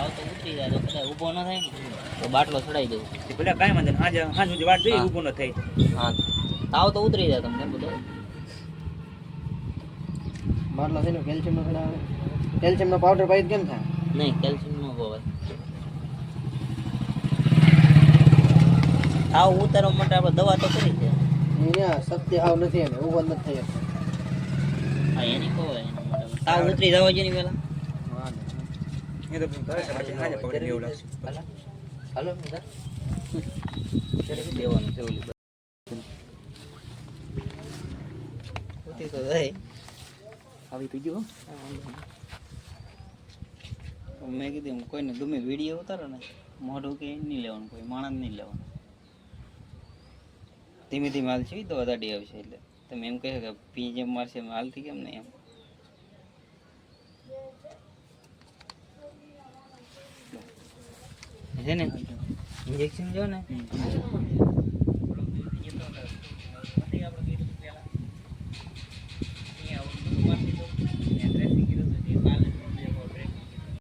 તાવ તો ઉતરી જાય તો કદાચ ઊભો ન થાય ને તો બાટલો ચડાવી દઉં. ભલે કાંઈ વાંધો નહીં, હાજ સુધી વાટ જોઈએ ઊભો ન થાય. હા તાવ તો ઉતરી જાય તમને બધો. બાટલો છે ને કેલ્શિયમનો ચડાવે, કેલ્શિયમનો પાવડર પાઈ કેમ થાય? નહીં કેલ્શિયમ ન ખવાય. તાવ ઉતારવા માટે આપણે દવા તો કરી છે. અહીંયા શક્તિ હાવ નથી એને ઊભો નથી થઈ શકતો. હા એની ખવાય એના માટે તાવ ઉતરી જવા જોઈએ ને પેલા. એ તો કરે છે પછી હાજે પકડી એવું લાગશે. હાલો દેવાનું છે ઓલી ઉતરી તો જાય. આવી પીજો. મેં કીધું કોઈને ગમે વિડીયો ઉતારો ને મોઢું કે નહીં લેવાનું, કોઈ માણસ નહીં લેવાનું. ધીમે ધીમે હાલ છે તો વધારે આવશે. એટલે તમે એમ કહે કે પી જેમ મારશે એમ હાલથી કેમ નહીં એમ. છે ને ઇન્જેક્શન જો ને